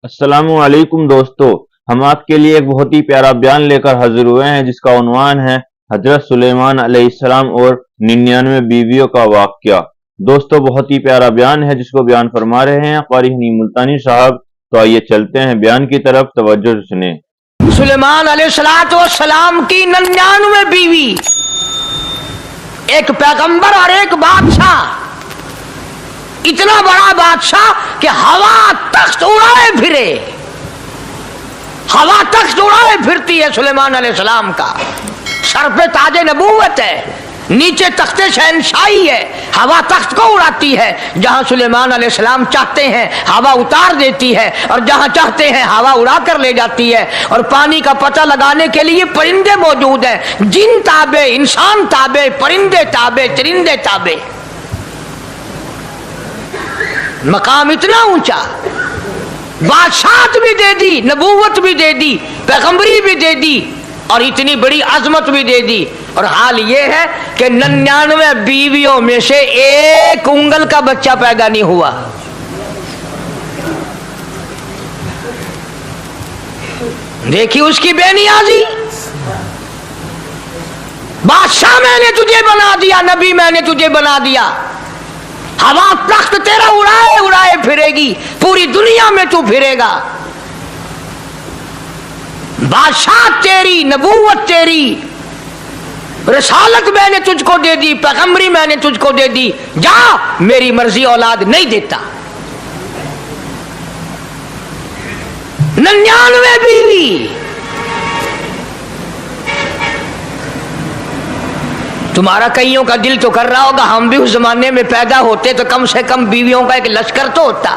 अस्सलामु अलैकुम दोस्तों, हम आपके लिए एक बहुत ही प्यारा बयान लेकर हाजिर हुए हैं जिसका उन्वान है हजरत सुलेमान अलैहिस्सलाम और 99 बीवियों का वाक़या। दोस्तों, बहुत ही प्यारा बयान है जिसको बयान फरमा रहे हैं क़ारी हनी मुल्तानी साहब। तो आइए चलते हैं बयान की तरफ, तवज्जो से सुने। सुलेमान अलैहिस्सलाम की 99 बीवी, एक पैगंबर और एक बादशाह। इतना बड़ा बादशाह कि हवा तख्त उड़ाए फिरे, हवा तख्त उड़ाए फिरती है। सुलेमान अलैहिस्सलाम का सर पे ताजे नबूवत है, नीचे तख्ते शहनशाही है, हवा तख्त को उड़ाती है। जहां सुलेमान अलैहिस्सलाम चाहते हैं हवा उतार देती है, और जहां चाहते हैं हवा उड़ा कर ले जाती है। और पानी का पता लगाने के लिए परिंदे मौजूद हैं, जिन ताबे, इंसान ताबे, परिंदे ताबे, चरिंदे ताबे। मकाम इतना ऊंचा, बादशाहत भी दे दी, नबूवत भी दे दी, पैगंबरी भी दे दी, और इतनी बड़ी अजमत भी दे दी। और हाल ये है कि 99 बीवियों में से एक उंगल का बच्चा पैदा नहीं हुआ। देखी उसकी बेनियाजी। बादशाह मैंने तुझे बना दिया, नबी मैंने तुझे बना दिया, हवा तख्त तेरा उड़ाए उड़ाए फिरेगी, पूरी दुनिया में तू फिरेगा। बादशाह तेरी, नबूवत तेरी, रिसालत मैंने तुझको दे दी, पैगंबरी मैंने तुझको दे दी, जा, मेरी मर्जी औलाद नहीं देता। 99 बीवी। तुम्हारा कईयों का दिल तो कर रहा होगा हम भी उस जमाने में पैदा होते तो कम से कम बीवियों का एक लश्कर तो होता।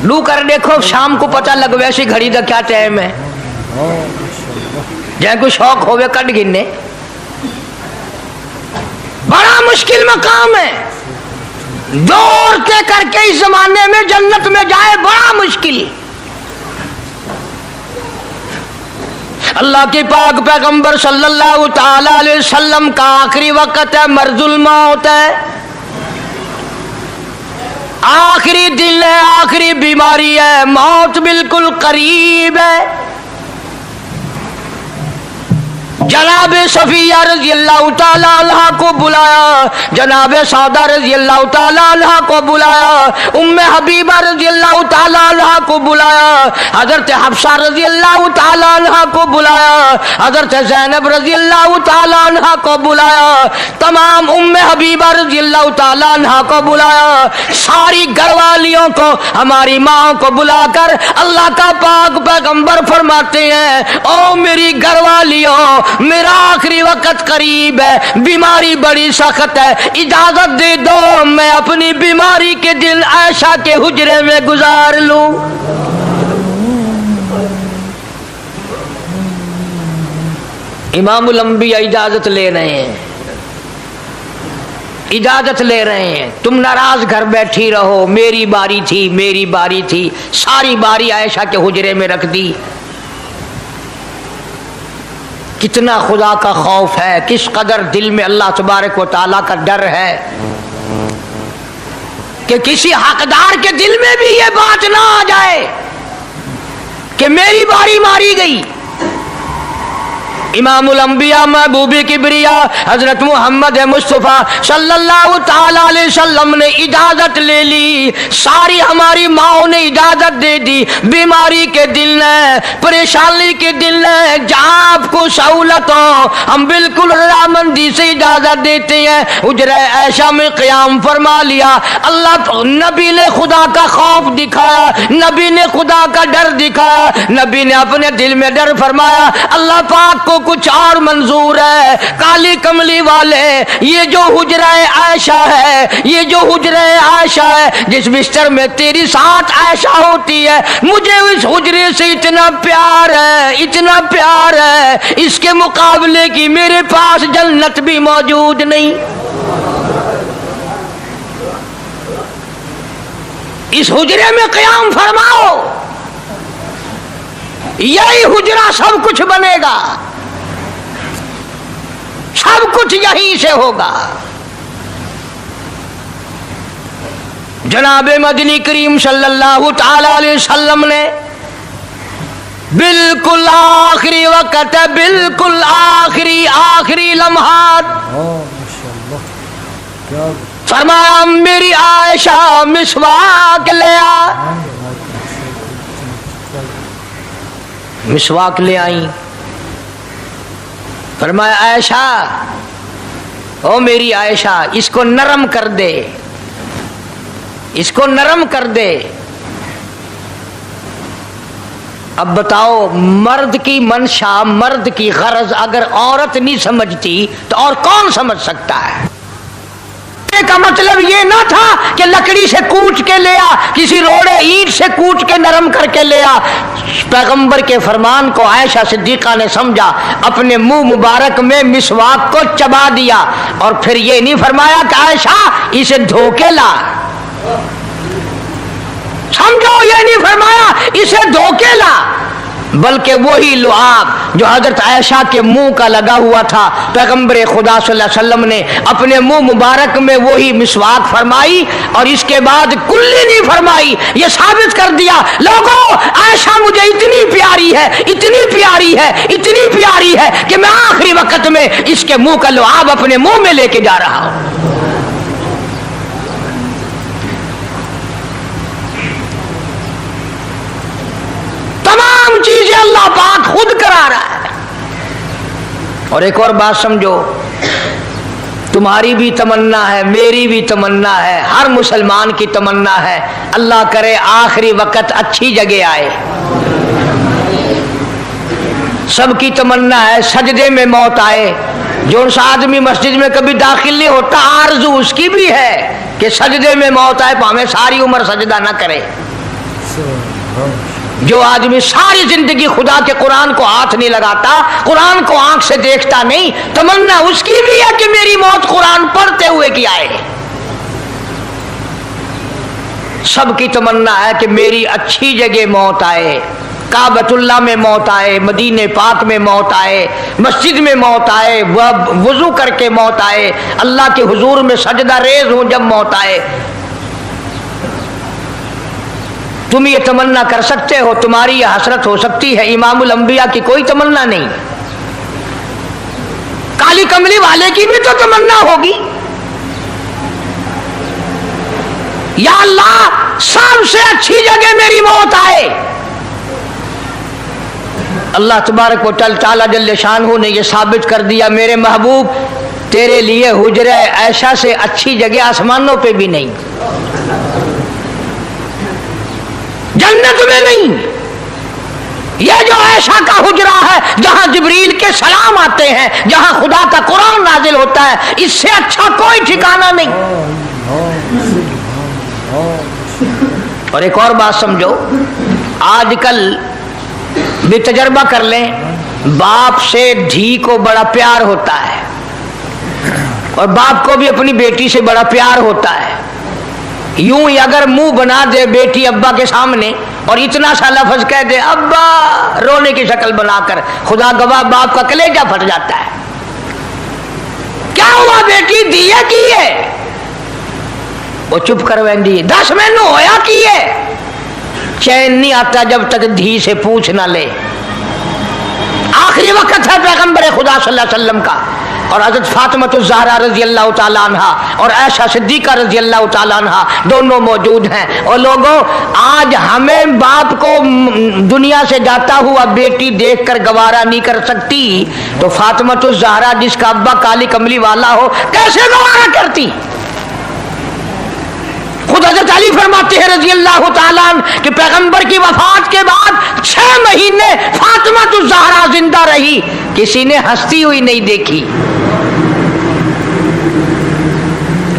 लू कर देखो, शाम को पता लग वैसी घड़ी का क्या टाइम है, जैसे कोई शौक होवे कट गिनने। बड़ा मुश्किल मकाम है, दौड़ के करके इस जमाने में जन्नत में जाए बड़ा मुश्किल। अल्लाह के पाक पैगंबर सल्लल्लाहु ताला अलैहि वसल्लम का आखिरी वक्त है, मर्जुल मौत है, आखिरी दिन है, आखिरी बीमारी है, मौत बिल्कुल करीब है। जनाबे सफिया रज़ी अल्लाह ताला अन्हा को बुलाया, जनाबे सौदा रज़ी अल्लाह ताला अन्हा को बुलाया, उम्मे हबीबा रज़ी अल्लाह ताला अन्हा को बुलाया, हजरत हफ्सा रज़ी अल्लाह ताला अन्हा को बुलाया, हजरत ज़ैनब रज़ी अल्लाह ताला अन्हा को बुलाया, तमाम उम्मे हबीबा रज़ी अल्लाह ताला अन्हा को बुलाया। सारी घरवालियों को, हमारी माँ को बुलाकर अल्लाह का पाक पैगंबर फरमाते हैं, ओ मेरी घरवालियों, मेरा आखिरी वक्त करीब है, बीमारी बड़ी सख्त है, इजाजत दे दो मैं अपनी बीमारी के दिन आयशा के हुजरे में गुजार लूं। इमामुल अंबिया इजाजत ले रहे हैं, इजाजत ले रहे हैं, तुम नाराज घर बैठी रहो, मेरी बारी थी, मेरी बारी थी। सारी बारी आयशा के हुजरे में रख दी। कितना खुदा का खौफ है, किस कदर दिल में अल्लाह तबारक व तआला का डर है कि किसी हकदार के दिल में भी ये बात ना आ जाए कि मेरी बारी मारी गई। इमामुल अंबिया महबूबी किबरिया हजरत मोहम्मद मुस्तफ़ा सल्लल्लाहु ताला अलैहि वसल्लम ने इजाजत ले ली, सारी हमारी माओ ने इजाजत दे दी। बीमारी के दिल है, परेशानी के दिल है, जहाँ आपको सहूलत हो हम बिल्कुल रजामंदी से इजाजत देते हैं। हुजरे ऐशा में क़याम फरमा लिया। अल्लाह नबी ने खुदा का खौफ दिखाया, नबी ने खुदा का डर दिखाया, नबी ने अपने दिल में डर फरमाया। अल्लाह पाक को कुछ और मंजूर है। काली कमली वाले, ये जो हुजरा आयशा है, ये जो हुजरा आयशा है, जिस बिस्तर में तेरी साथ आयशा होती है, मुझे इस हुजरे से इतना प्यार है, इतना प्यार है, इसके मुकाबले की मेरे पास जन्नत भी मौजूद नहीं। इस हुजरे में क़याम फरमाओ, यही हुजरा सब कुछ बनेगा, सब कुछ यहीं से होगा। जनाब मदनी करीम सल्लल्लाहु ताला अलैहि वसल्लम ने बिल्कुल आखिरी वक्त है, बिल्कुल आखिरी लम्हात, फरमाया मेरी आयशा मिसवाक ले आ। मिसवाक ले आई। फरमाया आयशा, ओ मेरी आयशा, इसको नरम कर दे, इसको नरम कर दे। अब बताओ, मर्द की मंशा, मर्द की गरज अगर औरत नहीं समझती तो और कौन समझ सकता है? का मतलब ये ना था कि लकड़ी से कूट के ले आ, किसी रोड़े ईंट से कूट के नरम करके ले आ। पैगंबर के फरमान को आयशा सिद्दीका ने समझा, अपने मुंह मुबारक में मिसवाक को चबा दिया और फिर ये नहीं फरमाया कि आयशा इसे धो के ला। समझो, ये नहीं फरमाया इसे धो के ला, बल्कि वही लुआब जो हजरत आयशा के मुंह का लगा हुआ था, पैगंबर खुदा सल्लल्लाहु अलैहि वसल्लम ने अपने मुंह मुबारक में वही मिसवाक फरमाई और इसके बाद कुल्ली नहीं फरमाई। ये साबित कर दिया, लोगों आयशा मुझे इतनी प्यारी है, इतनी प्यारी है, इतनी प्यारी है कि मैं आखिरी वक्त में इसके मुंह का लुआब अपने मुंह में लेके जा रहा हूं। चीजें अल्लाह पाक खुद करा रहा है। और एक और बात समझो, तुम्हारी भी तमन्ना है, मेरी भी तमन्ना है, हर मुसलमान की तमन्ना है, अल्लाह करे आखिरी वक्त अच्छी जगह आए। सबकी तमन्ना है सजदे में मौत आए। जो सा आदमी मस्जिद में कभी दाखिल नहीं होता, आरज़ू उसकी भी है कि सजदे में मौत आए, भावें सारी उम्र सजदा ना करे। जो आदमी सारी जिंदगी खुदा के कुरान को हाथ नहीं लगाता, कुरान को आंख से देखता नहीं, तमन्ना उसकी भी है कि मेरी मौत कुरान पढ़ते हुए की आए। सबकी तमन्ना है कि मेरी अच्छी जगह मौत आए, काबतुल्लाह में मौत आए, मदीने पाक में मौत आए, मस्जिद में मौत आए, वजू करके मौत आए, अल्लाह के हुजूर में सजदा रेज हो जब मौत आए। तुम ये तमन्ना कर सकते हो, तुम्हारी यह हसरत हो सकती है, इमामुल अंबिया की कोई तमन्ना नहीं। काली कमली वाले की भी तो तमन्ना होगी, या अल्लाह सबसे अच्छी जगह मेरी मौत आए। अल्लाह तबारक व तआला जल्ले शानहू ने यह साबित कर दिया, मेरे महबूब तेरे लिए हुजरे आयशा से अच्छी जगह आसमानों पे भी नहीं, जन्नत में नहीं। यह जो आयशा का हुजरा है, जहां जिब्रील के सलाम आते हैं, जहां खुदा का कुरान नाजिल होता है, इससे अच्छा कोई ठिकाना नहीं। और एक और बात समझो, आजकल भी तजर्बा कर लें, बाप से धी को बड़ा प्यार होता है और बाप को भी अपनी बेटी से बड़ा प्यार होता है। यूं ही अगर मुंह बना दे बेटी अब्बा के सामने और इतना सा लफ्ज कह दे अब्बा, रोने की शक्ल बनाकर, खुदा गवाह बाप का कलेजा फट जाता है। क्या हुआ बेटी, दिए की है? वो चुप कर वेंदी, 10 मैनू होया की है? चैन नहीं आता जब तक धी से पूछ ना ले। आखिरी वक्त है पैगंबर खुदा सल्लल्लाहु अलैहि वसल्लम का, और हज़रत फातिमा ज़हरा रज़ी अल्लाह ताला अन्हा और आयशा सिद्दीका रज़ी अल्लाह ताला अन्हा दोनों मौजूद हैं। और लोगों, आज हमें बाप को दुनिया से जाता हुआ बेटी देखकर गवारा नहीं कर सकती, तो फातिमा ज़हरा जिसका अब्बा काली कमली वाला हो, कैसे गवारा करती? खुद हज़रत अली फरमाते हैं रज़ी अल्लाह ताला अन्हु कि पैगंबर की वफात के बाद 6 महीने फातिमा ज़हरा जिंदा रही, किसी ने हंसती हुई नहीं देखी।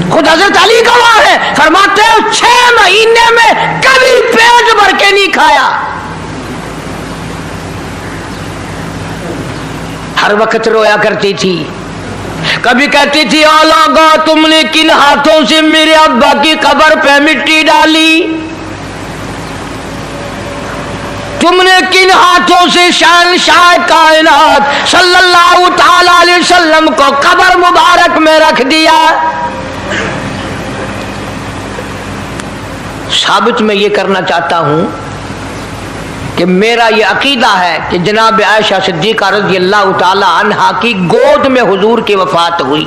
खुद हज़रत अली गवाह है, फरमाते हैं 6 महीने में कभी पेट भर के नहीं खाया, हर वक्त रोया करती थी। कभी कहती थी, ओ लोगो तुमने किन हाथों से मेरे अब्बा की कब्र पे मिट्टी डाली, तुमने किन हाथों से शहंशाह कायनात सल्लल्लाहु ताला अलैहि वसल्लम को कब्र मुबारक में रख दिया। साबित मैं ये करना चाहता हूं कि मेरा ये अकीदा है कि जनाब आयशा सिद्दीक़ा रज़ी अल्लाह ताला अन्हा की गोद में हुजूर की वफात हुई।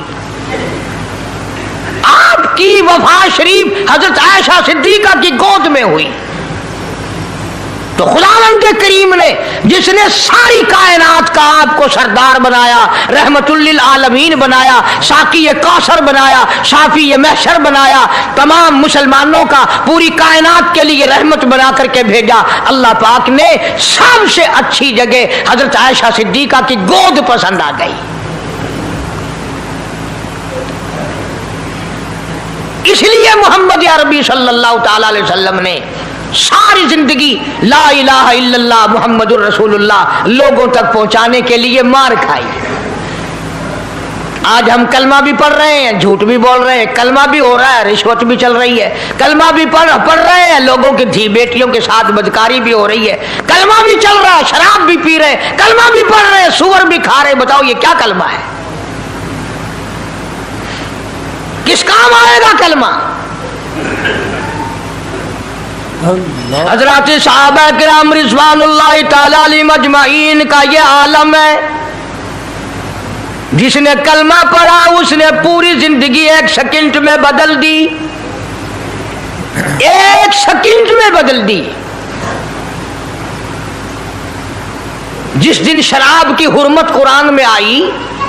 आपकी वफात शरीफ हजरत आयशा सिद्दीक़ा की गोद में हुई। तो खुदावंद करीम ने जिसने सारी कायनात का आपको सरदार बनाया, रहमतुल लिल आलमीन बनाया, साकी कौसर बनाया, शाफी महशर बनाया, तमाम मुसलमानों का पूरी कायनात के लिए रहमत बना करके भेजा, अल्लाह पाक ने सबसे अच्छी जगह हजरत आयशा सिद्दीक़ा की गोद पसंद आ गई। इसलिए मोहम्मद अरबी सल्लल्लाहु ताला अलैहि वसल्लम ने सारी जिंदगी ला इलाहा इल्लल्लाह मुहम्मदुर रसूलुल्लाह लोगों तक पहुंचाने के लिए मार खाई। आज हम कलमा भी पढ़ रहे हैं, झूठ भी बोल रहे हैं, कलमा भी हो रहा है, रिश्वत भी चल रही है, कलमा भी पढ़ रहे हैं, लोगों की धी बेटियों के साथ बदकारी भी हो रही है, कलमा भी चल रहा है, शराब भी पी रहे हैं, कलमा भी पढ़ रहे हैं, सुअर भी खा रहे हैं। बताओ ये क्या कलमा है? किस काम आएगा कलमा? हजरत सहाबा किराम रिज़वानुल्लाहि ताला अलैहिम अजमाइन का ये आलम है। जिसने कलमा पढ़ा उसने पूरी जिंदगी एक सेकंड में बदल दी, एक सेकंड में बदल दी। जिस दिन शराब की हुर्मत कुरान में आई,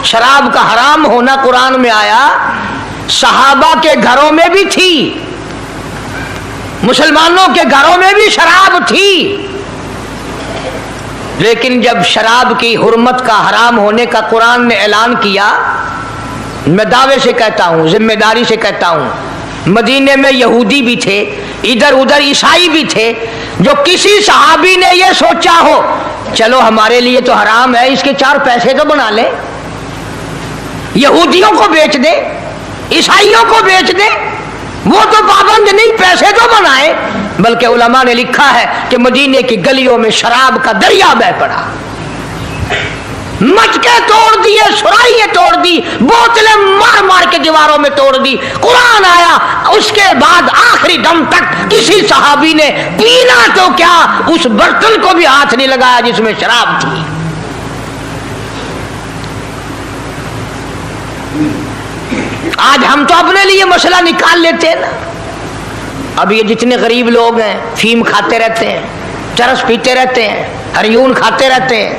शराब का हराम होना कुरान में आया, सहाबा के घरों में भी थी, मुसलमानों के घरों में भी शराब थी। लेकिन जब शराब की हुर्मत का हराम होने का कुरान ने ऐलान किया, मैं दावे से कहता हूं, जिम्मेदारी से कहता हूं, मदीने में यहूदी भी थे, इधर उधर ईसाई भी थे, जो किसी सहाबी ने यह सोचा हो चलो हमारे लिए तो हराम है, इसके चार पैसे तो बना ले, यहूदियों को बेच दे, ईसाइयों को बेच दे, वो तो पाबंद नहीं, पैसे तो बनाए। बल्कि उलमा ने लिखा है कि मदीने की गलियों में शराब का दरिया बह पड़ा, मटके तोड़ दिए, सुराइयां तोड़ दी, बोतलें मार मार के दीवारों में तोड़ दी। कुरान आया, उसके बाद आखिरी दम तक किसी सहाबी ने पीना तो क्या उस बर्तन को भी हाथ नहीं लगाया जिसमें शराब थी। आज हम तो अपने लिए मसला निकाल लेते हैं ना। अब ये जितने गरीब लोग हैं, फीम खाते रहते हैं, चरस पीते रहते हैं, हरियून खाते रहते हैं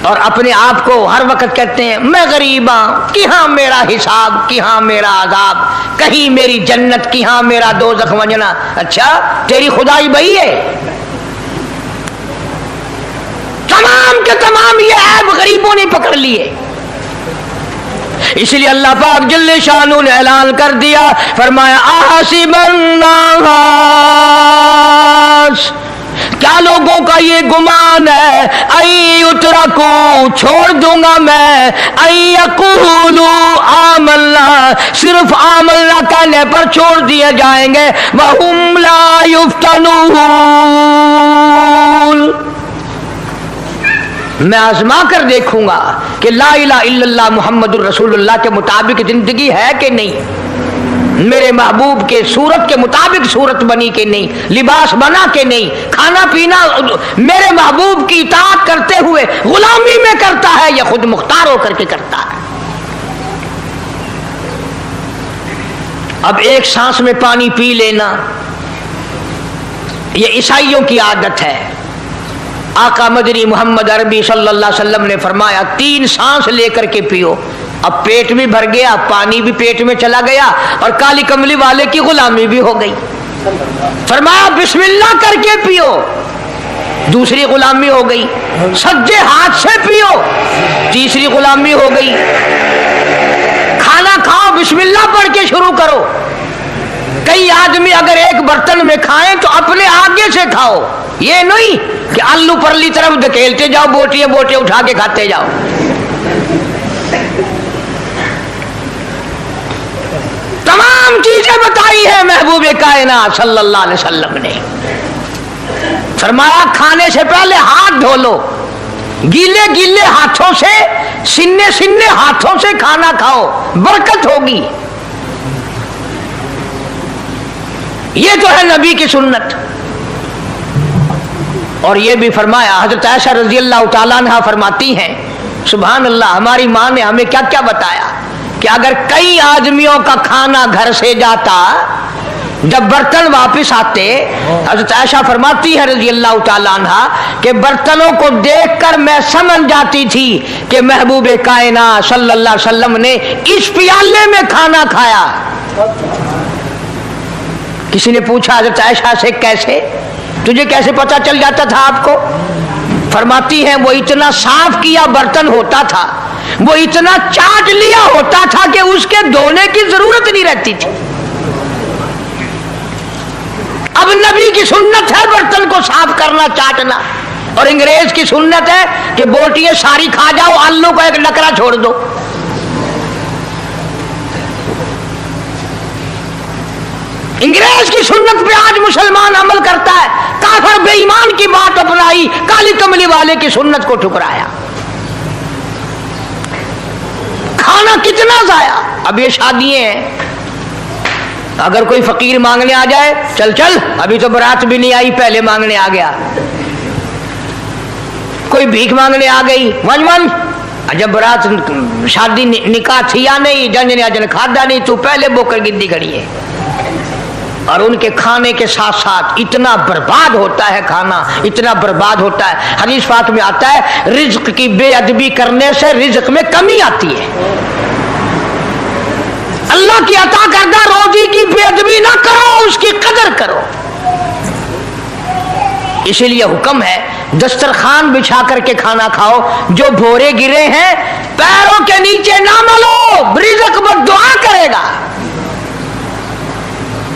और अपने आप को हर वक्त कहते हैं मैं गरीब हूं, कि हाँ मेरा हिसाब, कि हाँ मेरा आजाब, कहीं मेरी जन्नत, कि हाँ मेरा दोज़ख वंजना। अच्छा तेरी खुदाई बही है? तमाम के तमाम ये ऐब गरीबों ने पकड़ लिए। इसलिए अल्लाह पाक जल्ले शानू ने ऐलान कर दिया, फरमाया आसिबन्नास, क्या लोगों का ये गुमान है, आई उतरा को छोड़ दूंगा मैं, आई यकूलू आमल्ला, सिर्फ आमल्ला कहने पर छोड़ दिए जाएंगे, वहुम ला युफ्तनून, मैं आजमा कर देखूंगा कि ला इलाहा इल्लल्लाह मुहम्मदुर रसूलुल्लाह के मुताबिक जिंदगी है कि नहीं, मेरे महबूब के सूरत के मुताबिक सूरत बनी कि नहीं, लिबास बना कि नहीं, खाना पीना मेरे महबूब की इताअत करते हुए गुलामी में करता है या खुद मुख्तार होकर के करता है। अब एक सांस में पानी पी लेना ये ईसाइयों की आदत है। आका मदनी मोहम्मद अरबी सल्लल्लाहु अलैहि वसल्लम ने फरमाया 3 सांस लेकर के पियो। अब पेट भी भर गया, पानी भी पेट में चला गया और काली कमली वाले की गुलामी भी हो गई। फरमाया बिस्मिल्लाह करके पियो, दूसरी गुलामी हो गई। सज्जे हाथ से पियो, तीसरी गुलामी हो गई। खाना खाओ बिस्मिल्लाह पढ़ के शुरू करो। कई आदमी अगर एक बर्तन में खाएं तो अपने आगे से खाओ, ये नहीं कि आलू परली तरफ धकेलते जाओ, बोटियां बोटियां उठा के खाते जाओ। तमाम चीजें बताई है महबूब कायनात सल्लल्लाहु अलैहि वसल्लम ने। फरमाया खाने से पहले हाथ धो लो, गीले गीले हाथों से, सिन्ने सिन्ने हाथों से खाना खाओ, बरकत होगी। یہ تو ہے نبی کی سنت. اور یہ بھی فرمایا, حضرت عائشہ رضی اللہ تعالیٰ عنہ فرماتی ہیں, سبحان اللہ, ہماری ماں نے ہمیں کیا کیا بتایا کہ اگر کئی آدمیوں کا کھانا گھر سے جاتا, جب برتن واپس آتے, حضرت عائشہ فرماتی ہے رضی اللہ تعالیٰ عنہ کہ برتنوں کو دیکھ کر میں سمجھ جاتی تھی کہ محبوب کائنات صلی اللہ علیہ وسلم نے اس پیالے میں کھانا کھایا. کسی نے پوچھا حضرت عائشہ سے, کیسے, تجھے کیسے پتا چل جاتا تھا آپ کو؟ فرماتی ہیں وہ اتنا صاف کیا برتن ہوتا تھا, وہ اتنا چاٹ لیا ہوتا تھا کہ اس کے دھونے کی ضرورت نہیں رہتی تھی. اب نبی کی سنت ہے برتن کو صاف کرنا, چاٹنا, اور انگریز کی سنت ہے کہ بوٹیاں ساری کھا جاؤ, آلو کو ایک نکرا چھوڑ دو. انگریز کی سنت پہ آج مسلمان عمل کرتا ہے, کافر بے ایمان کی بات اپنائی, کالی کملی والے کی سنت کو ٹھکرایا. کھانا کتنا ضائع. اب یہ شادیاں ہیں, اگر کوئی فقیر مانگنے آ جائے, چل چل ابھی تو برات بھی نہیں آئی, پہلے مانگنے آ گیا. کوئی بھیک مانگنے آ گئی, ون ون, جب برات شادی نکاح تھیا نہیں, جن نے اجن کھادا نہیں, تو پہلے بوکر گدی کھڑی ہے. اور ان کے کھانے کے ساتھ ساتھ اتنا برباد ہوتا ہے کھانا, اتنا برباد ہوتا ہے. حدیث پاک میں آتا ہے رزق کی بے ادبی کرنے سے رزق میں کمی آتی ہے. اللہ کی عطا کردہ روزی کی بے ادبی نہ کرو, اس کی قدر کرو. اسی لیے حکم ہے دسترخوان بچھا کر کے کھانا کھاؤ. جو بھورے گرے ہیں پیروں کے نیچے نہ ملو, رزق بد دعا کرے گا,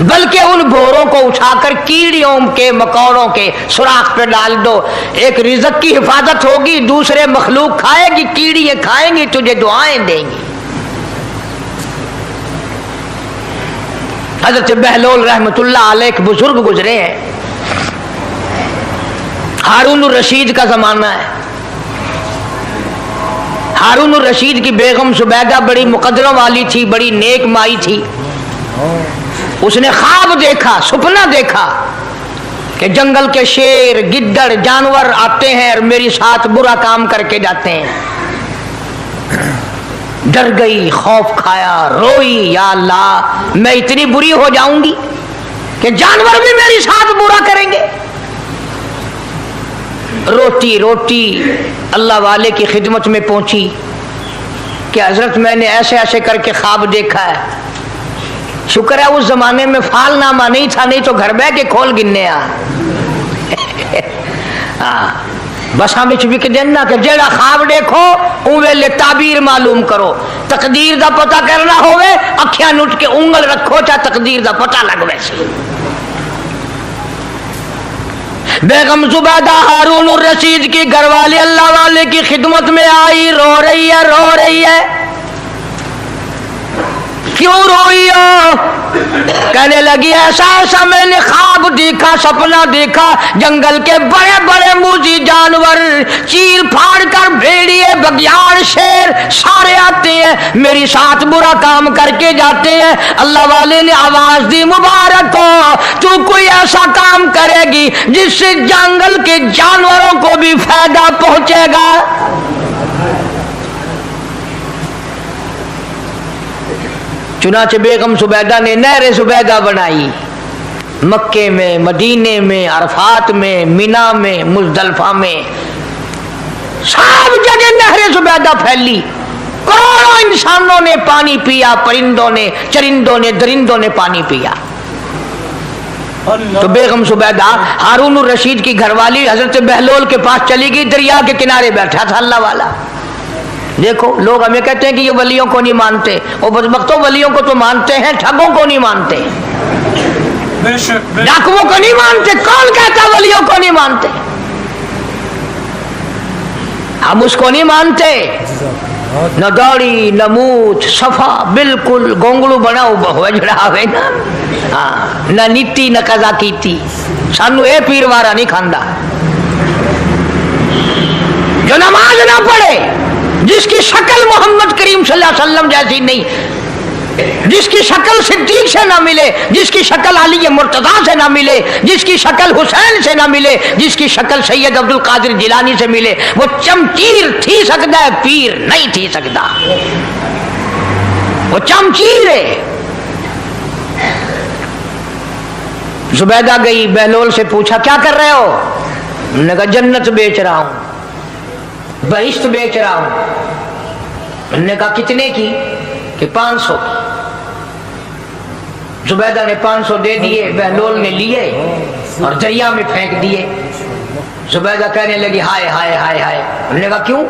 بلکہ ان بھوروں کو اٹھا کر کیڑیوں کے مکوڑوں کے سوراخ پہ ڈال دو. ایک رزق کی حفاظت ہوگی, دوسرے مخلوق کھائے گی, کیڑیاں کھائیں گی, تجھے دعائیں دیں گی. حضرت بہلول رحمت اللہ علیہ ایک بزرگ گزرے ہیں, ہارون الرشید کا زمانہ ہے. ہارون الرشید کی بیگم زبیدہ بڑی مقدروں والی تھی, بڑی نیک مائی تھی. اس نے خواب دیکھا, سپنا دیکھا کہ جنگل کے شیر, گدڑ, جانور آتے ہیں اور میری ساتھ برا کام کر کے جاتے ہیں. ڈر گئی, خوف کھایا, روئی, یا اللہ میں اتنی بری ہو جاؤں گی کہ جانور بھی میری ساتھ برا کریں گے. روتی روتی اللہ والے کی خدمت میں پہنچی کہ حضرت میں نے ایسے ایسے کر کے خواب دیکھا ہے. شکر ہے اس زمانے میں فال نامہ نہیں تھا, نہیں تو گھر بہ کے کھول گننے بس ہم بھی کہ دینا کہ جیڑا خواب دیکھو اون ویلے تعبیر معلوم کرو. تقدیر دا پتہ کرنا ہوئے اکھیاں نٹ کے انگل رکھو, چاہے تقدیر دا پتہ لگ ویسے. بیگم زبیدہ ہارون الرشید کی گھر والی اللہ والے کی خدمت میں آئی, رو رہی ہے, رو رہی ہے. کیوں روئی ہو؟ کہنے لگی ایسا ایسا میں نے خواب دیکھا, سپنا دیکھا, جنگل کے بڑے بڑے موذی جانور, چیر پھاڑ کر بھیڑیے, بگیاڑ, شیر سارے آتے ہیں, میری ساتھ برا کام کر کے جاتے ہیں. اللہ والے نے آواز دی, مبارک ہو, تو کوئی ایسا کام کرے گی جس سے جنگل کے جانوروں کو بھی فائدہ پہنچے گا. چنانچہ بیگم زبیدہ نے نہر زبیدہ بنائی, مکے میں, مدینے میں, عرفات میں, مینا میں, مزدلفہ میں, سب جگہ نہر زبیدہ پھیلی. کروڑوں انسانوں نے پانی پیا, پرندوں نے, چرندوں نے, درندوں نے پانی پیا. تو بیگم زبیدہ ہارون الرشید کی گھر والی حضرت بہلول کے پاس چلی گئی, دریا کے کنارے بیٹھا تھا اللہ والا. دیکھو لوگ ہمیں کہتے ہیں کہ یہ ولیوں کو نہیں مانتے, وہ بدبختوں ولیوں کو تو مانتے ہیں, ٹھگوں کو نہیں مانتے, ڈاکوؤں کو نہیں مانتے. کون کہتا ولیوں کو نہیں مانتے؟ ہم اس کو نہیں مانتے. نہ داڑھی نہ مونچھ, صفا بالکل گونگلو بنا ہوا جڑا ہوئے نا, نہ نیتی نہ قضا کیتی. سانو اے پیر وارا نہیں کھاندا جو نماز نہ پڑھے, جس کی شکل محمد کریم صلی اللہ علیہ وسلم جیسی نہیں. जिसकी शक्ल सिद्दीक से ना मिले, जिसकी शक्ल अली मुर्तजा से ना मिले, जिसकी शक्ल हुसैन से ना मिले, जिसकी शक्ल सैयद अब्दुल कादिर जिलानी से मिले, वो चमचीर थी सकता है, पीर नहीं थी सकता। वो चमचीर है। जुबैदा गई, बहलोल से पूछा क्या कर रहे हो? उन्होंने कहा जन्नत बेच रहा हूं, बहिश्त बेच रहा हूं। उन्होंने कहा कितने की? कि 500। जुबैदा ने 500 दे दिए, बहलोल ने लिए और दरिया में फेंक दिए। जुबैदा कहने लगी हाय हाय हाय हाय। उन्होंने कहा क्यों?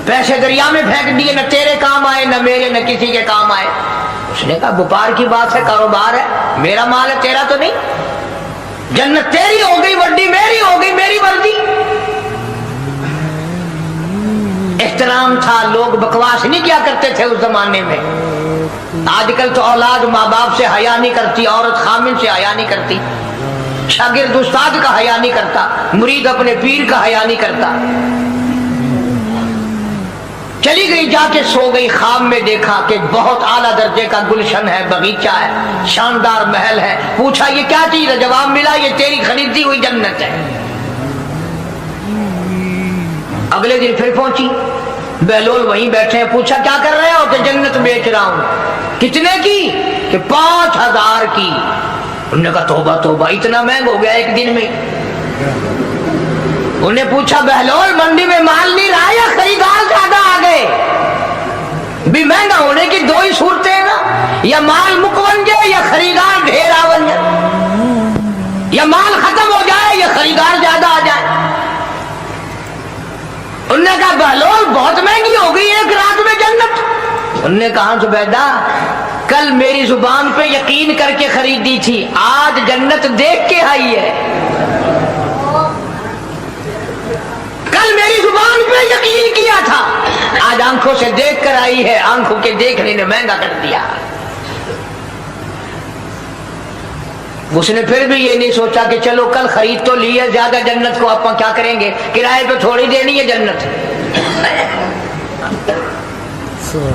पैसे दरिया में फेंक दिए, न तेरे काम आए न मेरे, न किसी के काम आए। उसने कहा व्यापार की बात है, कारोबार है, मेरा माल है, तेरा तो नहीं। जन्नत तेरी हो गई, वर्दी मेरी हो गई, मेरी वर्दी। एहतराम था, लोग बकवास नहीं किया करते थे उस जमाने में। आजकल तो औलाद माँ बाप से हया नहीं करती, औरत खामिन से हया नहीं करती, शागिर्द उस्ताद का हया नहीं करता, मुरीद अपने पीर का हया नहीं करता। चली गई, जाके सो गई। ख्वाब में देखा कि बहुत आला दर्जे का गुलशन है, बगीचा है, शानदार महल है। पूछा ये क्या चीज है? जवाब मिला ये तेरी खरीदी हुई जन्नत है। अगले दिन फिर पहुंची, बहलोल वहीं बैठे हैं। पूछा क्या कर रहे हो? कि जन्नत बेच रहा हूं। कितने की? कि 5000 की। उन्होंने कहा तौबा तौबा, इतना महंगा हो गया एक दिन में। उन्हें पूछा बहलोल मंडी में माल नहीं रहा या खरीदार ज्यादा आ गए? भी महंगा होने की दो ही सूरतें हैं ना, या माल मुक बन जाए या खरीदार ढेर आ बन जाए, या माल खत्म हो जाए या खरीदार ज्यादा आ जाए। उन्होंने कहा बहलोल बहुत महंगी हो गई एक रात में जन्नत। उन्होंने कहा जुबैदा कल मेरी जुबान पे यकीन करके खरीदी थी, आज जन्नत देख के आई है। कल मेरी जुबान पे यकीन किया था, आज आंखों से देख कर आई है। आंखों के देखने ने महंगा कर दिया। उसने फिर भी ये नहीं सोचा कि चलो कल खरीद तो ली है, ज्यादा जन्नत को आप क्या करेंगे, किराए पे थोड़ी देनी है जन्नत।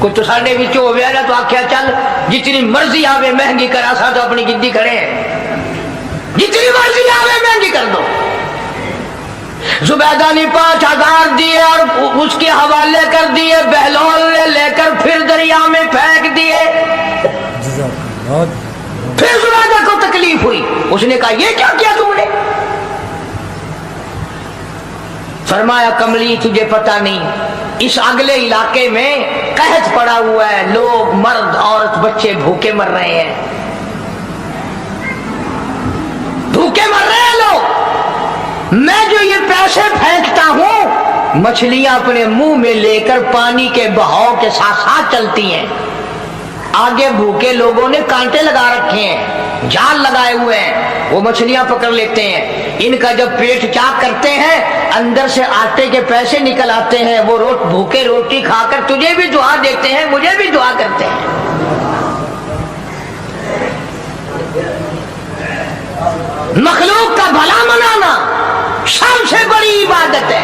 कुछ तो साढ़े भी हो गया ना, तो आख्या चल जितनी मर्जी आवे महंगी करा सा, तो अपनी जिद्दी खड़े हैं, जितनी मर्जी आवे महंगी कर दो। जुबैदा ने 5000 दिए और उसके हवाले कर दिए। बहलोल ने लेकर फिर दरिया में फेंक दिए। फिर जुबैदा को तकलीफ हुई। उसने कहा ये क्या किया तुमने? फरमाया कमली तुझे पता नहीं, इस अगले इलाके में कहत पड़ा हुआ है, लोग मर्द औरत बच्चे भूखे मर रहे हैं, भूखे मर रहे हैं लोग। मैं जो ये पैसे फेंकता हूं, मछलियां अपने मुंह में लेकर पानी के बहाव के साथ साथ चलती हैं। आगे भूखे लोगों ने कांटे लगा रखे हैं, जाल लगाए हुए हैं, वो मछलियां पकड़ लेते हैं। इनका जब पेट चाक करते हैं, अंदर से आटे के पैसे निकल आते हैं। वो भूखे रोटी खाकर तुझे भी दुआ देते हैं, मुझे भी दुआ करते हैं। मखलूक का भला मनाना सबसे बड़ी इबादत है।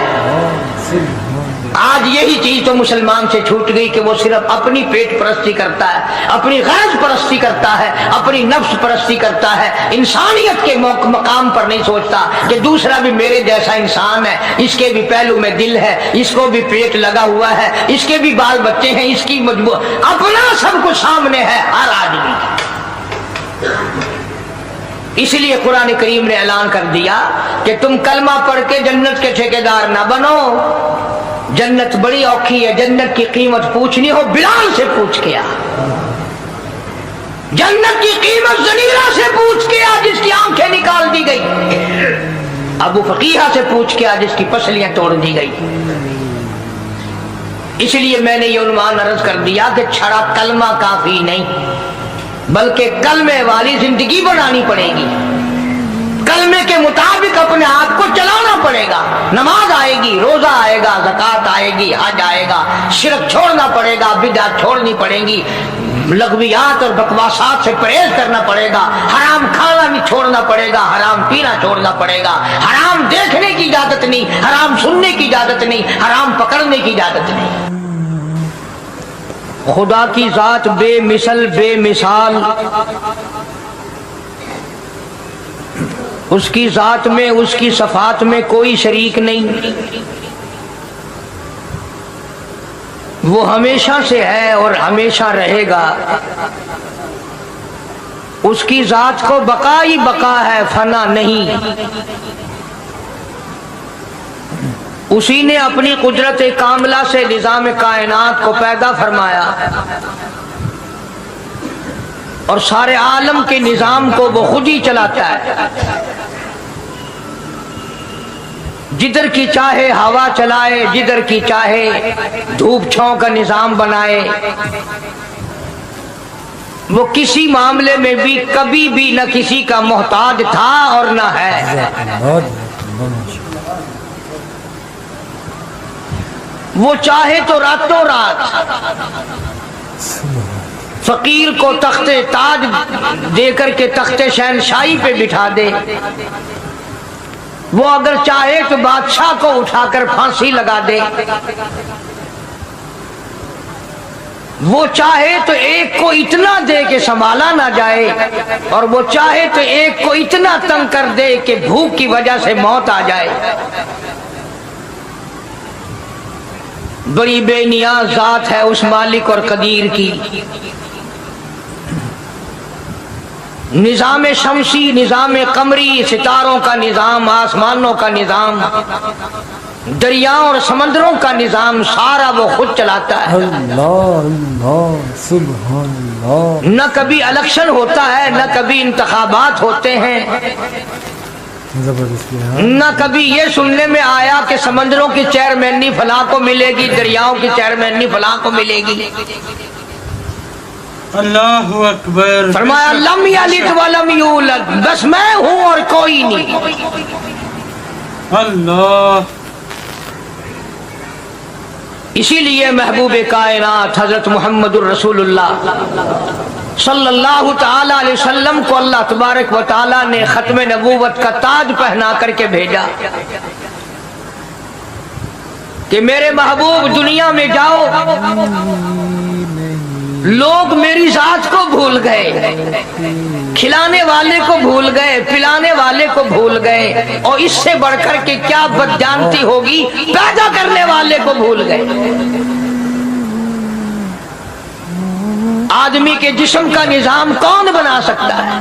आज यही चीज तो मुसलमान से छूट गई कि वो सिर्फ अपनी पेट परस्ती करता है, अपनी गरज परस्ती करता है, अपनी नफ्स परस्ती करता है। इंसानियत के मकाम पर नहीं सोचता कि दूसरा भी मेरे जैसा इंसान है, इसके भी पहलू में दिल है, इसको भी पेट लगा हुआ है, इसके भी बाल बच्चे हैं, इसकी मजबूर, अपना सब कुछ सामने है हर आदमी। इसलिए कुरान करीम ने ऐलान कर दिया कि तुम कलमा पढ़ के जन्नत के ठेकेदार ना बनो। जन्नत बड़ी औखी है, जन्नत की कीमत पूछनी हो बिलाल से पूछ के आ, जन्नत की कीमत जनीरा से पूछ के आ जिसकी आंखें निकाल दी गई, अबू फकीहा से पूछ के आ जिसकी पसलियां तोड़ दी गई। इसलिए मैंने ये उन्वान अर्ज कर दिया कि छड़ा कलमा काफी नहीं, बल्कि कलमे वाली जिंदगी बनानी पड़ेगी। कलमे के मुताबिक अपने आप को चलाना पड़ेगा। नमाज आएगी, रोजा आएगा, ज़कात आएगी, हज आएगा, शिरक छोड़ना पड़ेगा, बिदअत छोड़नी पड़ेगी, लग़वियात और बकवासात से परहेज करना पड़ेगा, हराम खाना भी छोड़ना पड़ेगा, हराम पीना छोड़ना पड़ेगा, हराम देखने की इजाजत नहीं, हराम सुनने की इजाजत नहीं, हराम पकड़ने की इजाजत नहीं। خدا کی ذات بے مثل بے مثال، اس کی ذات میں اس کی صفات میں کوئی شریک نہیں، وہ ہمیشہ سے ہے اور ہمیشہ رہے گا، اس کی ذات کو بقا ہی بقا ہے، فنا نہیں۔ اسی نے اپنی قدرت کاملہ سے نظام کائنات کو پیدا فرمایا اور سارے عالم کے نظام کو وہ خود ہی چلاتا ہے، جدھر کی چاہے ہوا چلائے، جدھر کی چاہے دھوپ چھاؤں کا نظام بنائے، وہ کسی معاملے میں بھی کبھی بھی نہ کسی کا محتاج تھا اور نہ ہے۔ وہ چاہے تو راتوں رات فقیر کو تخت تاج دے کر کے تخت شہنشاہی پہ بٹھا دے، وہ اگر چاہے تو بادشاہ کو اٹھا کر پھانسی لگا دے، وہ چاہے تو ایک کو اتنا دے کہ سنبھالا نہ جائے، اور وہ چاہے تو ایک کو اتنا تنگ کر دے کہ بھوک کی وجہ سے موت آ جائے۔ بڑی بے نیاز ذات ہے اس مالک اور قدیر کی۔ نظام شمسی، نظام قمری، ستاروں کا نظام، آسمانوں کا نظام، دریاؤں اور سمندروں کا نظام، سارا وہ خود چلاتا ہے۔ اللہ سبحان اللہ۔ نہ کبھی الیکشن ہوتا ہے، نہ کبھی انتخابات ہوتے ہیں، نہ کبھی یہ سننے میں آیا کہ سمندروں کی چیئرمینی فلاں کو ملے گی، دریاؤں کی چیئرمینی فلاں کو ملے گی۔ اللہ اکبر۔ فرمایا لم یلد ولم یولد، بس میں ہوں اور کوئی نہیں۔ اللہ۔ اسی لیے محبوب کائنات حضرت محمد الرسول اللہ صلی اللہ تعالی علیہ وسلم کو اللہ تبارک و تعالی نے ختم نبوت کا تاج پہنا کر کے بھیجا کہ میرے محبوب دنیا میں جاؤ، لوگ میری ذات کو بھول گئے، کھلانے والے کو بھول گئے، پلانے والے کو بھول گئے، اور اس سے بڑھ کر کے کیا بدجانتی ہوگی، پیدا کرنے والے کو بھول گئے۔ آدمی کے جسم کا نظام کون بنا سکتا ہے؟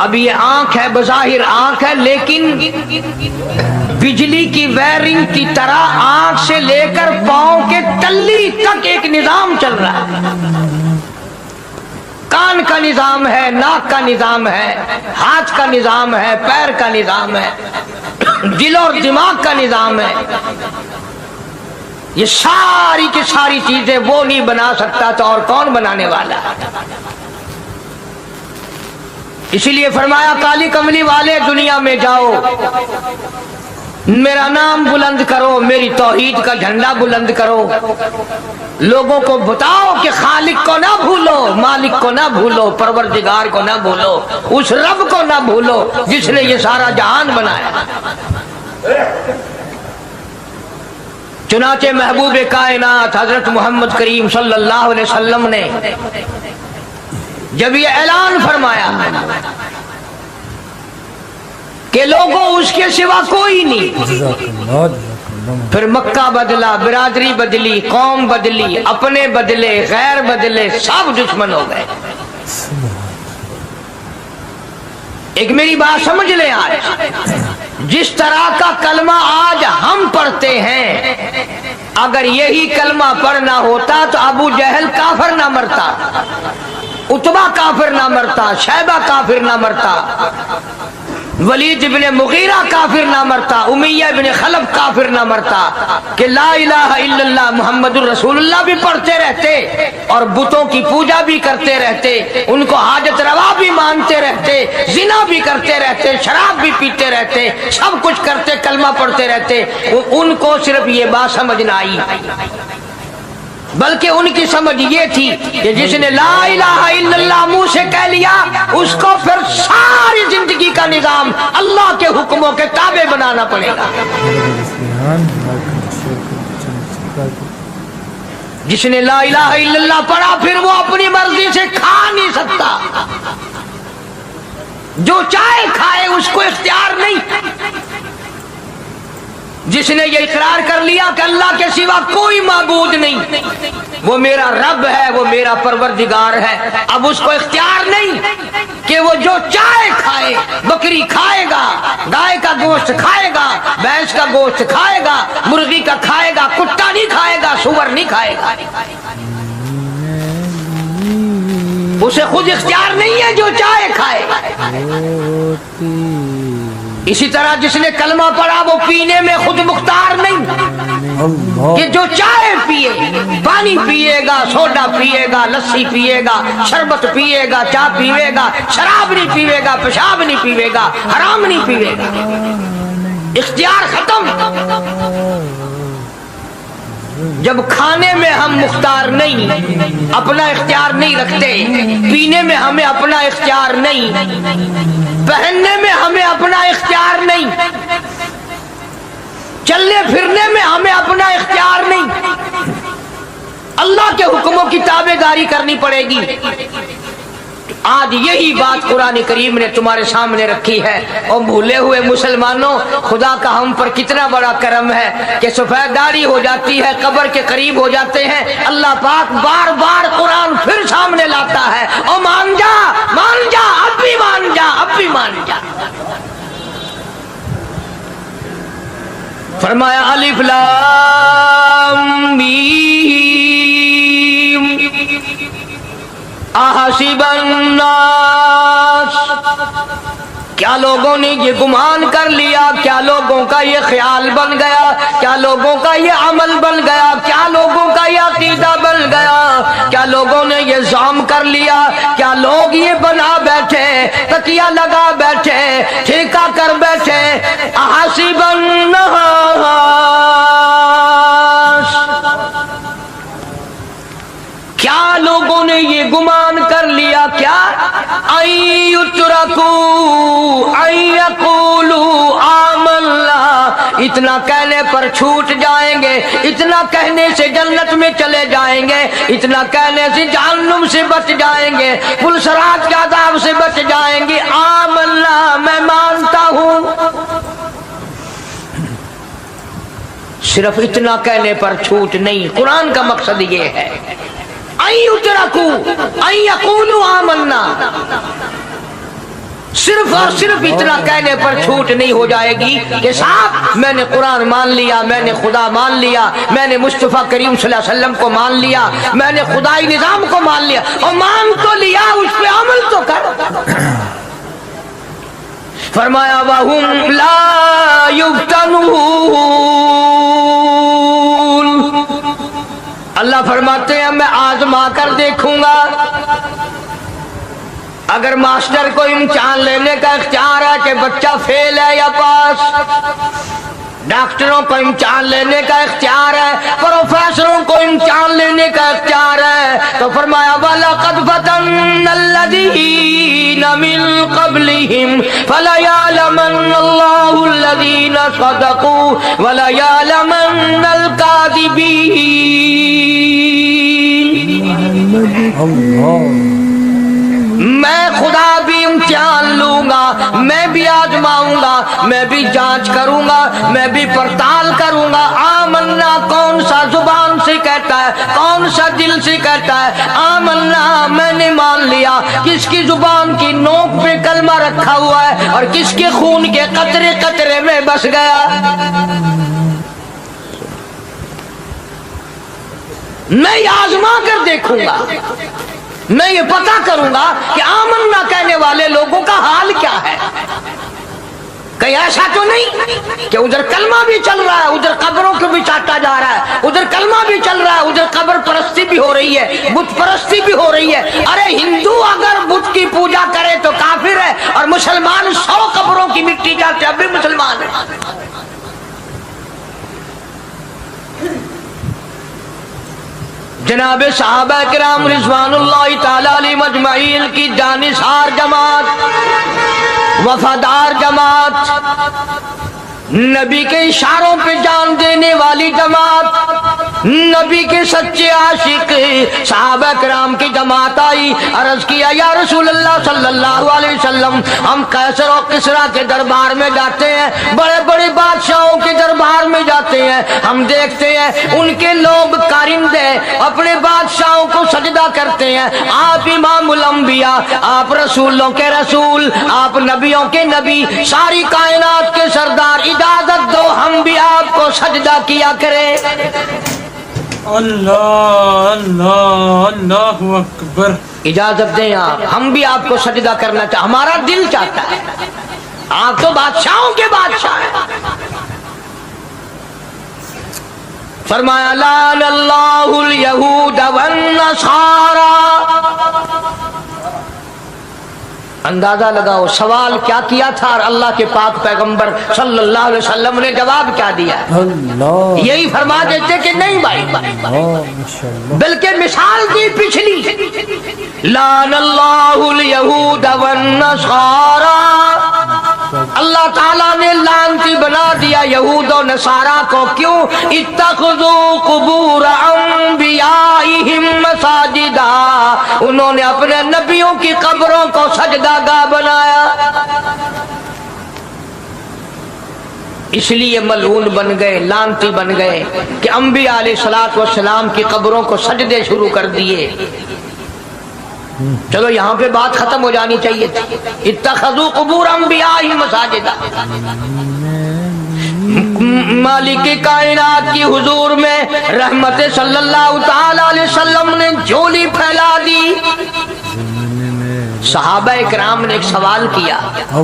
اب یہ آنکھ ہے، بظاہر آنکھ ہے، لیکن بجلی کی وائرنگ کی طرح آنکھ سے لے کر پاؤں کے تلی تک ایک نظام چل رہا ہے۔ کان کا نظام ہے، ناک کا نظام ہے، ہاتھ کا نظام ہے، پیر کا نظام ہے، دل اور دماغ کا نظام ہے۔ یہ ساری کی ساری چیزیں وہ نہیں بنا سکتا تو اور کون بنانے والا؟ اسی لیے فرمایا کالی کملی والے دنیا میں جاؤ، میرا نام بلند کرو، میری توحید کا جھنڈا بلند کرو، لوگوں کو بتاؤ کہ خالق کو نہ بھولو، مالک کو نہ بھولو، پروردگار کو نہ بھولو، اس رب کو نہ بھولو جس نے یہ سارا جہان بنایا۔ چنانچہ محبوب کائنات حضرت محمد کریم صلی اللہ علیہ وسلم نے جب یہ اعلان فرمایا کہ لوگوں اس کے سوا کوئی نہیں، پھر مکہ بدلا، برادری بدلی، قوم بدلی، اپنے بدلے، غیر بدلے، سب دشمن ہو گئے۔ ایک میری بات سمجھ لیں، آج جس طرح کا کلمہ آج ہم پڑھتے ہیں، اگر یہی کلمہ پڑھنا ہوتا تو ابو جہل کافر نہ مرتا، عتبہ کافر نہ مرتا، شیبہ کافر نہ مرتا، ولید ابن مغیرہ کافر نہ مرتا، امیہ ابن خلف کافر نہ مرتا، کہ لا الہ الا اللہ محمد الرسول اللہ بھی پڑھتے رہتے اور بتوں کی پوجا بھی کرتے رہتے، ان کو حاجت روا بھی مانتے رہتے، زنا بھی کرتے رہتے، شراب بھی پیتے رہتے، سب کچھ کرتے، کلمہ پڑھتے رہتے، ان کو صرف یہ بات سمجھ نہ آئی، بلکہ ان کی سمجھ یہ تھی کہ جس نے لا الہ الا اللہ منہ سے کہہ لیا، اس کو پھر ساری زندگی کا نظام اللہ کے حکموں کے تابع بنانا پڑے گا۔ जिसने ला इलाहा इल्लल्लाह पढ़ा फिर वो अपनी मर्जी से खा नहीं सकता, जो चाहे खाए, उसको इख्तियार नहीं। जिसने ये इकरार कर लिया कि अल्लाह के सिवा कोई माबूद नहीं, वो मेरा रब है, वो मेरा परवरदिगार है, अब उसको इख्तियार नहीं कि वो जो चाहे खाए। बकरी खाएगा, गाय का गोश्त खाएगा, भैंस का गोश्त खाएगा, मुर्गी का खाएगा, कुत्ता नहीं खाएगा, सुअर नहीं खाएगा। उसे खुद इख्तियार नहीं है, जो चाहे खाएगा। इसी तरह जिसने कलमा पढ़ा वो पीने में खुद मुख्तार नहीं, कि जो चाहे पिए, पानी पिएगा, सोडा पिएगा, लस्सी पिएगा, शरबत पिएगा, चाय पिएगा, शराब नहीं पिएगा, पेशाब नहीं पिएगा, हराम नहीं पिएगा। इख्तियार खत्म। जब खाने में हम मुख्तार नहीं, अपना इख्तियार नहीं रखते, पीने में हमें अपना इख्तियार नहीं, पहनने में हमें अपना इख्तियार नहीं, चलने फिरने में हमें अपना इख्तियार नहीं, अल्लाह के हुक्मों की ताबेदारी करनी पड़ेगी। आज यही बात कुरान करीम ने तुम्हारे सामने रखी है। और भूले हुए मुसलमानों, खुदा का हम पर कितना बड़ा करम है कि सफेद दाढ़ी हो जाती है, कब्र के करीब हो जाते हैं, अल्लाह पाक बार बार कुरान फिर सामने लाता है, और मान जा, अब भी मान जा, अब भी मान जा। फरमाया अलिफ लाम मीम अहसिबन नास, क्या लोगों ने ये गुमान कर लिया, क्या लोगों का ये ख्याल बन गया, क्या लोगों का ये अमल बन गया, क्या लोगों का ये अकीदा बन गया, क्या लोगों ने ये ज़ाम कर लिया, क्या लोग ये बना बैठे, तकिया लगा बैठे, ठेका कर बैठे। अहसिबन नास, क्या लोगों ने ये गुमान कर लिया, क्या अय्युतरकू अय्यकूलू आमन्ना, इतना कहने पर छूट जाएंगे, इतना कहने से जन्नत में चले जाएंगे, इतना कहने से जहन्नुम से बच जाएंगे, पुलसरात के अज़ाब से बच जाएंगे। आमन्ना, मैं मानता हूं। सिर्फ इतना कहने पर छूट नहीं, कुरान का मकसद ये है आमन्ना, सिर्फ और सिर्फ इतना कहने पर छूट नहीं हो जाएगी कि साहब मैंने कुरान मान लिया, मैंने खुदा मान लिया, मैंने मुस्तफा करीम सल्लल्लाहु अलैहि वसल्लम को मान लिया, मैंने खुदाई निजाम को मान लिया, और मान तो लिया, उस पे अमल तो कर। फरमाया वहुम ला युफ्तनून, अल्लाह फरमाते हैं मैं आजमा कर देखूंगा। अगर मास्टर को इम्तिहान लेने का इख्तियार है कि बच्चा फेल है या पास, डॉक्टरों को इम्तिहान लेने का इख्तियार है, प्रोफेसरों को इम्तिहान लेने का इख्तियार है, तो फरमाया वलक़द फ़तन्नल्लज़ीना मिन क़ब्लिहिम फ़लयअलमन्नल्लाहु अल्लज़ीना सदक़ू वलयअलमन्नल काज़िबीन। मैं खुदा भी इम्तिहान लूंगा, मैं भी आजमाऊंगा, मैं भी जांच करूंगा, मैं भी पड़ताल करूंगा। आमन्ना कौन सा जुबान से कहता है, कौन सा दिल से कहता है। आमन्ना मैंने मान लिया, किसकी जुबान की नोक पे कलमा रखा हुआ है और किसके खून के कतरे कतरे में बस गया। मैं आजमा कर देखूंगा, मैं ये पता करूंगा कि आमन्ना कहने वाले लोगों का हाल क्या है। कहीं ऐसा तो नहीं कि उधर कलमा भी चल रहा है, उधर कब्रों को भी चाटा जा रहा है, उधर कलमा भी चल रहा है, उधर कब्र परस्ती भी हो रही है, बुत परस्ती भी हो रही है। अरे हिंदू अगर बुत की पूजा करे तो काफिर है, और मुसलमान 100 कब्रों की मिट्टी चाटे अब भी मुसलमान है। जनाब सहाबा किराम रिज़वानुल्लाहि ताला अलैहिम अजमईन की जानिसार जमात, वफादार जमात, नबी के इशारों पे जान देने वाली जमात, नबी के सच्चे आशिक सहाबा किराम की जमात आई, अर्ज किया या रसूल अल्लाह सल्लल्लाहु अलैहि वसल्लम, हम कैसर और किसरा के दरबार में जाते हैं, बड़े बड़े बादशाहों के दरबार में जाते हैं, हम देखते हैं उनके लोग कारिंदे अपने बादशाहों को सजदा करते हैं। आप इमामुल अंबिया, आप रसूलों के रसूल, आप नबियों के नबी, सारी कायनात के सरदार, इजाजत दो हम भी आपको सजदा किया करें। अल्लाह अल्लाह अल्लाहु अकबर। इजाजत दें आप, हम भी आपको सजदा करना चाहते, हमारा दिल चाहता है। आप तो बादशाहों के बादशाह हैं। फरमाया लान अल्लाहुल यहूद वन नसारा। अंदाजा लगाओ सवाल क्या किया था और अल्लाह के पाक पैगंबर सल्लल्लाहु अलैहि वसल्लम ने जवाब क्या दिया। यही फरमा देते कि नहीं भाई, बल्कि मिसाल दी पिछली, लान अल्लाहुल यहूद वन नसारा, अल्लाह ताला ने लानती बना दिया यहूद और नसारा को। क्यों? इत्तखज़ू कुबूर अंबियाइहिम मसाजिदा, उन्होंने अपने नबियों की कब्रों को सजदागाह बनाया, इसलिए मलऊन बन गए, लानती बन गए कि अंबिया अलैहिस्सलातु वस्सलाम की कब्रों को सजदे शुरू कर दिए। चलो यहाँ पे बात खत्म हो जानी चाहिए थी। इत्तखज़ू कुबूर अंबियाइहिम मसाजिदा। मालिक कायनात की हुजूर में रहमत सल्लल्लाहु ताला अलैहि वसल्लम ने झोली फैला दी। सहाबा इकराम ने एक सवाल किया,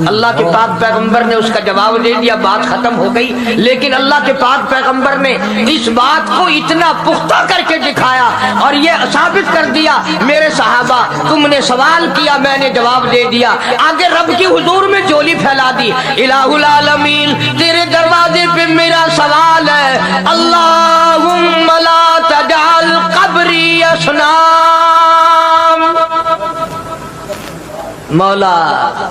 अल्लाह के पाक पैगंबर ने उसका जवाब दे दिया, बात खत्म हो गई। लेकिन अल्लाह के पाक पैगंबर ने इस बात को इतना पुख्ता करके दिखाया और ये साबित कर दिया, मेरे सहाबा तुमने सवाल किया, मैंने जवाब दे दिया। आगे रब की हुजूर में झोली फैला दी। इलाहुल आलमीन, तेरे दरवाजे पे मेरा सवाल है, अल्लाहुम्मा ला तजअल कब्री असनाम, मौला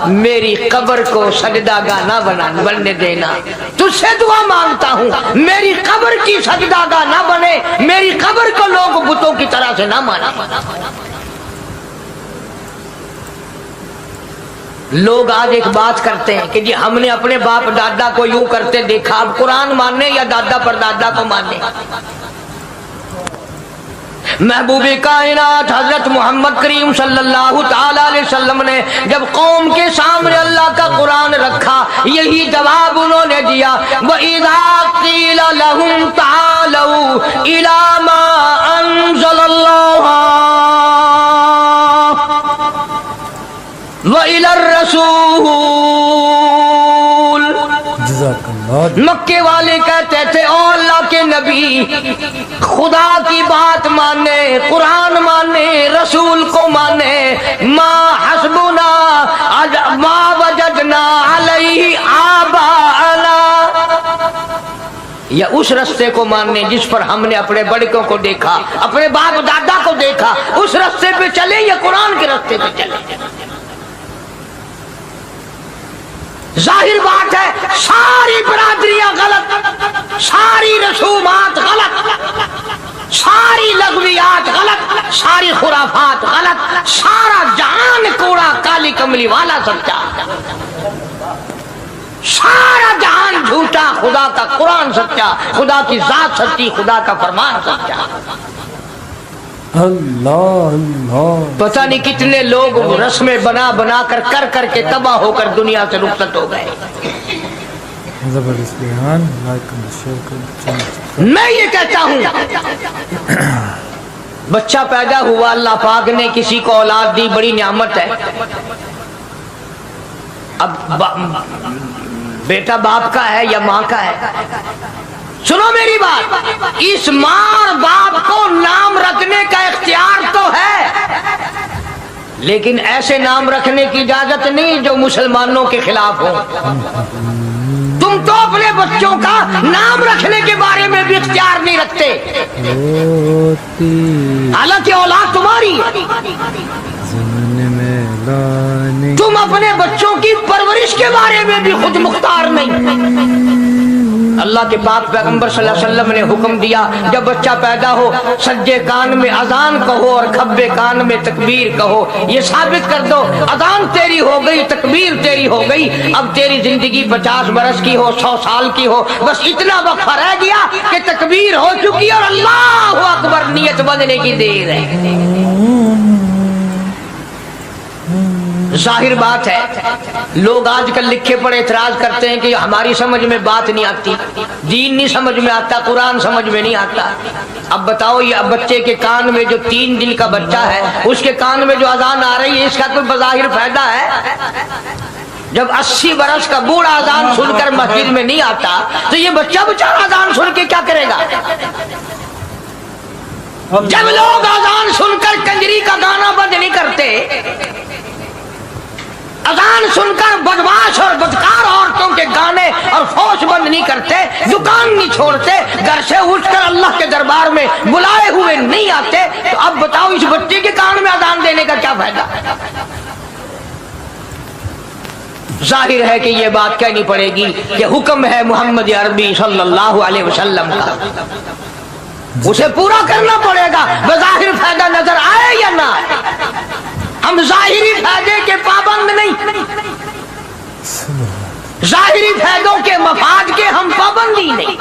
मेरी कब्र को सजदागाह ना बनने देना। तुझसे दुआ मांगता हूँ मेरी कब्र की सजदागाह ना बने, मेरी कब्र को लोग बुतों की तरह से ना माने। लोग आज एक बात करते हैं कि जी हमने अपने बाप दादा को यूं करते देखा, अब कुरान मानने या दादा परदादा को मानने। महबूबे कायनात हजरत मोहम्मद करीम सल्लल्लाहु ताला अलैहि वसल्लम ने जब कौम के सामने अल्लाह का कुरान रखा, यही जवाब उन्होंने दिया। व इज़ा क़ीला लहुम तालू इला मा अंज़लल्लाहु व इला रसूल, मक्के वाले कहते थे ओ अल्लाह के नबी, खुदा की बात माने, कुरान माने, रसूल को माने, मा हस्बुना मा वजदना अलैहि आबाअना, या उस रास्ते को मानने जिस पर हमने अपने बड़कों को देखा, अपने बाप दादा को देखा, उस रास्ते पे चले या कुरान के रास्ते पे चले। जाहिर बात है सारी बरादरियां गलत, सारी रसूमात गलत, सारी लग़वियात गलत, सारी खुराफात गलत, सारा जहान कूड़ा काली कमली वाला सच्चा, सारा जहान झूठा, खुदा का कुरान सच्चा, खुदा की जात सच्ची, खुदा का फरमान सच्चा। अल्लाह अल्लाह। पता नहीं कितने लोग रस्में बना बना कर करके तबाह होकर दुनिया से रुखसत हो गए। मैं ये कहता हूँ बच्चा पैदा हुआ, अल्लाह पाक ने किसी को औलाद दी, बड़ी नियामत है। अब बेटा बाप का है या माँ का है? सुनो मेरी बात, इस माँ और बाप को नाम रखने का इख्तियार तो है, लेकिन ऐसे नाम रखने की इजाजत नहीं जो मुसलमानों के खिलाफ हो। तुम तो अपने बच्चों का नाम रखने के बारे में भी इख्तियार नहीं रखते, हालांकि औलाद तुम्हारी है। तुम अपने बच्चों की परवरिश के बारे में भी खुद मुख्तार नहीं। اللہ کے پاک پیغمبر صلی اللہ علیہ وسلم نے حکم دیا جب بچہ پیدا ہو سجے کان میں اذان کہو اور کھبے کان میں تکبیر کہو، یہ ثابت کر دو اذان تیری ہو گئی، تکبیر تیری ہو گئی، اب تیری زندگی 50 برس کی ہو 100 سال کی ہو، بس اتنا وقفہ رہ گیا کہ تکبیر ہو چکی اور اللہ اکبر نیت بندنے کی دیر ہے۔ ظاہر بات ہے لوگ آج کل لکھے پڑے اعتراض کرتے ہیں کہ ہماری سمجھ میں بات نہیں آتی، دین نہیں سمجھ میں آتا، قرآن سمجھ میں نہیں آتا۔ اب بتاؤ یہ بچے کے کان میں جو 3 دن کا بچہ ہے اس کے کان میں جو اذان آ رہی ہے اس کا کوئی بظاہر فائدہ ہے؟ جب 80 برس کا بوڑھا اذان سن کر مسجد میں نہیں آتا تو یہ بچہ بیچارہ اذان سن کے کیا کرے گا؟ جب لوگ اذان سن کر کنجری کا گانا بند نہیں کرتے، اذان سن کر بدماش اور بدکار عورتوں کے گانے اور فوش بند نہیں کرتے، دکان نہیں چھوڑتے، گھر سے اٹھ کر اللہ کے دربار میں بلائے ہوئے نہیں آتے، تو اب بتاؤ اس بچے کے کان میں اذان دینے کا کیا فائدہ؟ ظاہر ہے کہ یہ بات کہنی پڑے گی کہ حکم ہے محمد عربی صلی اللہ علیہ وسلم کا، اسے پورا کرنا پڑے گا، بظاہر فائدہ نظر آئے یا نہ آئے۔ ہم ظاہری فائدے کے پابند نہیں، ظاہری فائدوں کے مفاد کے ہم پابندی نہیں۔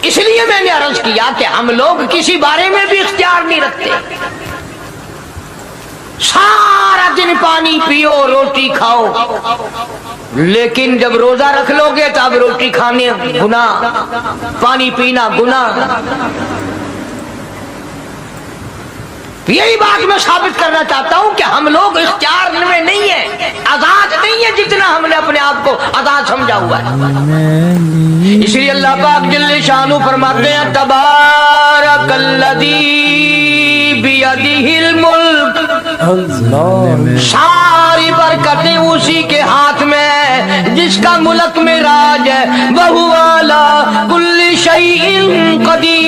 اس لیے میں نے عرض کیا کہ ہم لوگ کسی بارے میں بھی اختیار نہیں رکھتے، سارا دن پانی پیو روٹی کھاؤ، لیکن جب روزہ رکھ لو گے تو اب روٹی کھانے گناہ، پانی پینا گناہ۔ یہی بات میں ثابت کرنا چاہتا ہوں کہ ہم لوگ اختیار میں نہیں ہیں، آزاد نہیں ہے جتنا ہم نے اپنے آپ کو آزاد سمجھا ہوا ہے۔ اس لیے اللہ پاک جل شانہ فرماتے ہیں تبارک الذی بیدہ الملک، ساری برکتیں اسی کے ہاتھ میں ہے جس کا ملک میں راج ہے، وَهُوَ عَلَى كُلِّ شَيْءٍ قدیر،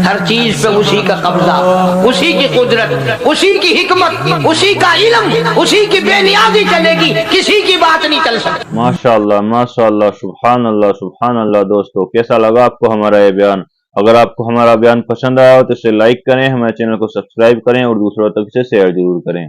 ہر چیز پہ اسی کا قبضہ، اسی کی قدرت، اسی کی حکمت، اسی کا علم، اسی کی بے نیازی چلے گی، کسی کی بات نہیں چل سکتی۔ ماشاءاللہ ماشاءاللہ، سبحان اللہ سبحان اللہ۔ دوستو کیسا لگا آپ کو ہمارا یہ بیان؟ اگر آپ کو ہمارا بیان پسند آیا ہو تو اسے لائک کریں، ہمارے چینل کو سبسکرائب کریں اور دوسروں تک اسے شیئر ضرور کریں۔